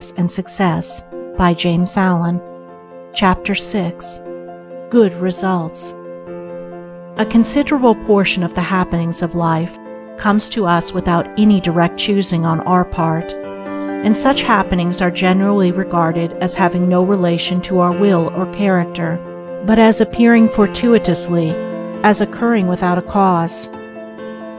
and Success by James Allen. Chapter 6. Good Results. A considerable portion of the happenings of life comes to us without any direct choosing on our part, and such happenings are generally regarded as having no relation to our will or character, but as appearing fortuitously, as occurring without a cause.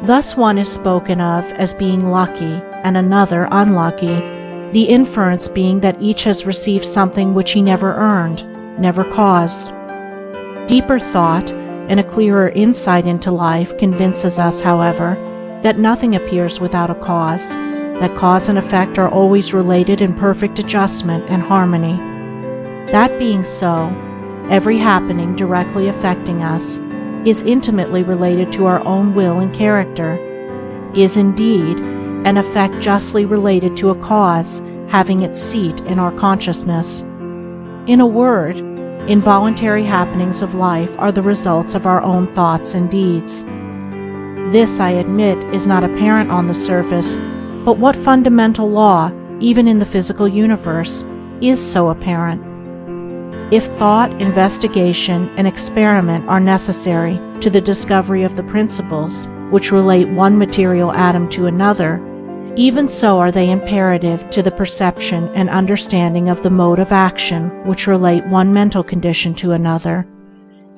Thus one is spoken of as being lucky and another unlucky, the inference being that each has received something which he never earned, never caused. Deeper thought and a clearer insight into life convinces us, however, that nothing appears without a cause, that cause and effect are always related in perfect adjustment and harmony. That being so, every happening directly affecting us is intimately related to our own will and character, is indeed an effect justly related to a cause having its seat in our consciousness. In a word, involuntary happenings of life are the results of our own thoughts and deeds. This, I admit, is not apparent on the surface, but what fundamental law, even in the physical universe, is so apparent? If thought, investigation, and experiment are necessary to the discovery of the principles which relate one material atom to another, even so are they imperative to the perception and understanding of the mode of action which relate one mental condition to another,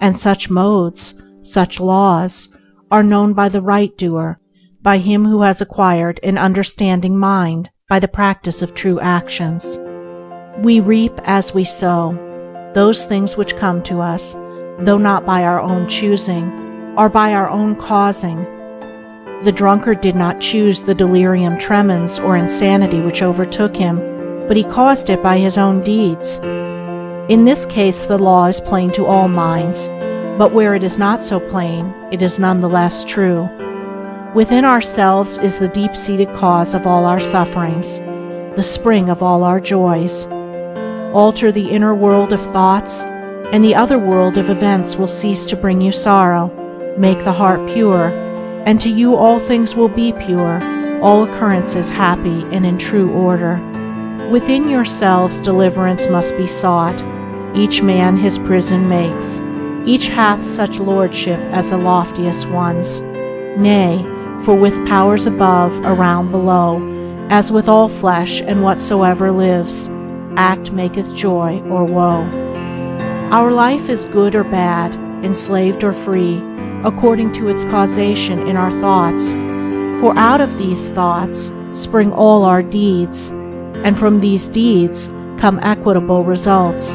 and such modes, such laws, are known by the right doer, by him who has acquired an understanding mind by the practice of true actions. We reap as we sow. Those things which come to us, though not by our own choosing, are by our own causing. The drunkard did not choose the delirium tremens or insanity which overtook him, but he caused it by his own deeds. In this case the law is plain to all minds, but where it is not so plain, it is none the less true. Within ourselves is the deep-seated cause of all our sufferings, the spring of all our joys. Alter the inner world of thoughts, and the other world of events will cease to bring you sorrow. Make the heart pure, and to you all things will be pure, all occurrences happy and in true order. Within yourselves deliverance must be sought. Each man his prison makes. Each hath such lordship as the loftiest ones. Nay, for with powers above, around, below, as with all flesh and whatsoever lives, act maketh joy or woe. Our life is good or bad, enslaved or free, according to its causation in our thoughts. For out of these thoughts spring all our deeds, and from these deeds come equitable results.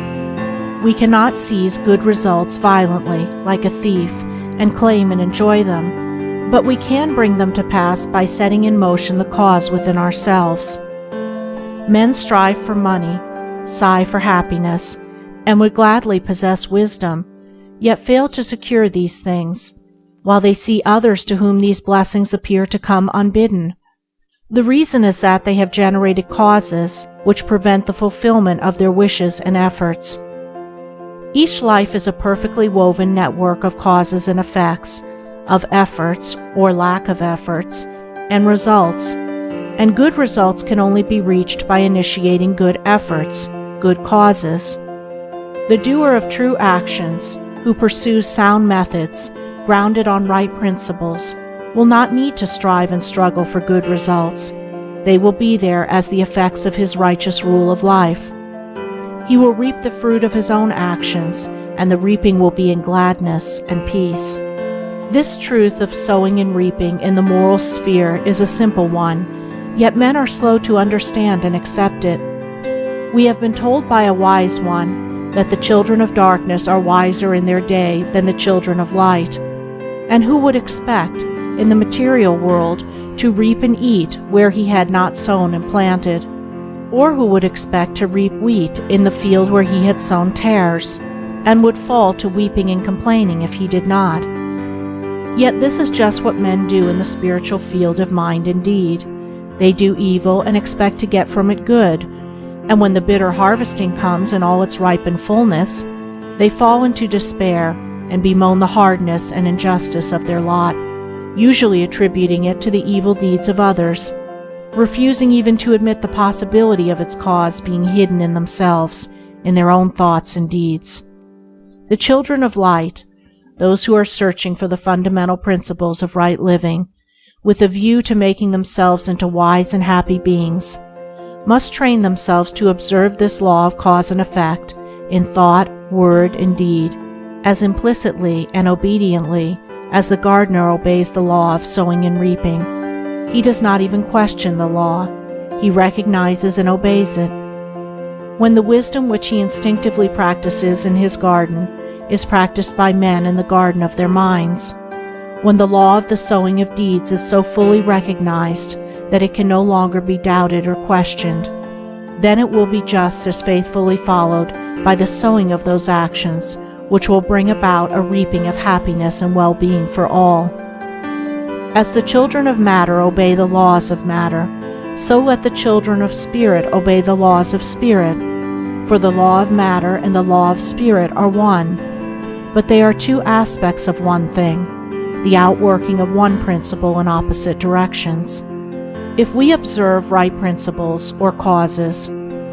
We cannot seize good results violently, like a thief, and claim and enjoy them, but we can bring them to pass by setting in motion the cause within ourselves. Men strive for money, sigh for happiness, and would gladly possess wisdom, yet fail to secure these things, while they see others to whom these blessings appear to come unbidden. The reason is that they have generated causes which prevent the fulfillment of their wishes and efforts. Each life is a perfectly woven network of causes and effects, of efforts or lack of efforts, and results, and good results can only be reached by initiating good efforts, good causes. The doer of true actions, who pursues sound methods, grounded on right principles, will not need to strive and struggle for good results. They will be there as the effects of his righteous rule of life. He will reap the fruit of his own actions, and the reaping will be in gladness and peace. This truth of sowing and reaping in the moral sphere is a simple one, yet men are slow to understand and accept it. We have been told by a wise one that the children of darkness are wiser in their day than the children of light. And who would expect, in the material world, to reap and eat where he had not sown and planted? Or who would expect to reap wheat in the field where he had sown tares, and would fall to weeping and complaining if he did not? Yet this is just what men do in the spiritual field of mind and deed. They do evil and expect to get from it good, and when the bitter harvesting comes in all its ripened fullness, they fall into despair and bemoan the hardness and injustice of their lot, usually attributing it to the evil deeds of others. refusing even to admit the possibility of its cause being hidden in themselves, in their own thoughts and deeds. The children of light, those who are searching for the fundamental principles of right living, with a view to making themselves into wise and happy beings, must train themselves to observe this law of cause and effect in thought, word, and deed, as implicitly and obediently as the gardener obeys the law of sowing and reaping. He does not even question the law. He recognizes and obeys it. When the wisdom which he instinctively practices in his garden is practiced by men in the garden of their minds, when the law of the sowing of deeds is so fully recognized that it can no longer be doubted or questioned, then it will be just as faithfully followed by the sowing of those actions which will bring about a reaping of happiness and well-being for all. As the children of matter obey the laws of matter, so let the children of spirit obey the laws of spirit, for the law of matter and the law of spirit are one, but they are two aspects of one thing, the outworking of one principle in opposite directions. If we observe right principles or causes,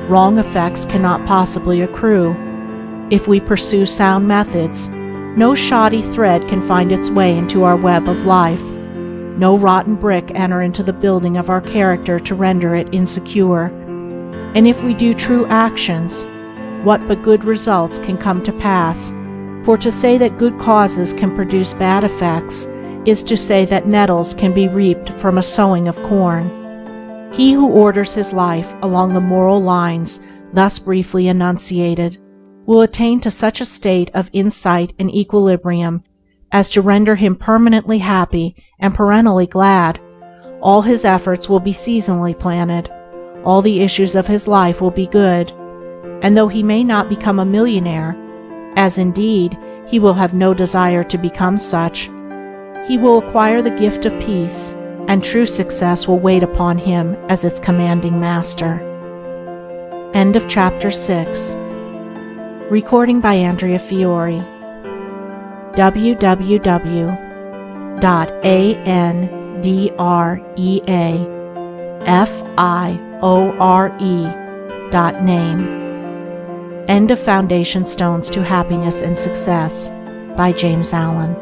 wrong effects cannot possibly accrue. If we pursue sound methods, no shoddy thread can find its way into our web of life, no rotten brick enter into the building of our character to render it insecure. And if we do true actions, what but good results can come to pass? For to say that good causes can produce bad effects is to say that nettles can be reaped from a sowing of corn. He who orders his life along the moral lines thus briefly enunciated will attain to such a state of insight and equilibrium as to render him permanently happy and perennially glad. All his efforts will be seasonally planted. All the issues of his life will be good. And though he may not become a millionaire, as indeed he will have no desire to become such, he will acquire the gift of peace, and true success will wait upon him as its commanding master. End of Chapter 6. Recording by Andrea Fiore. www.andreafiore.name. End of Foundation Stones to Happiness and Success by James Allen.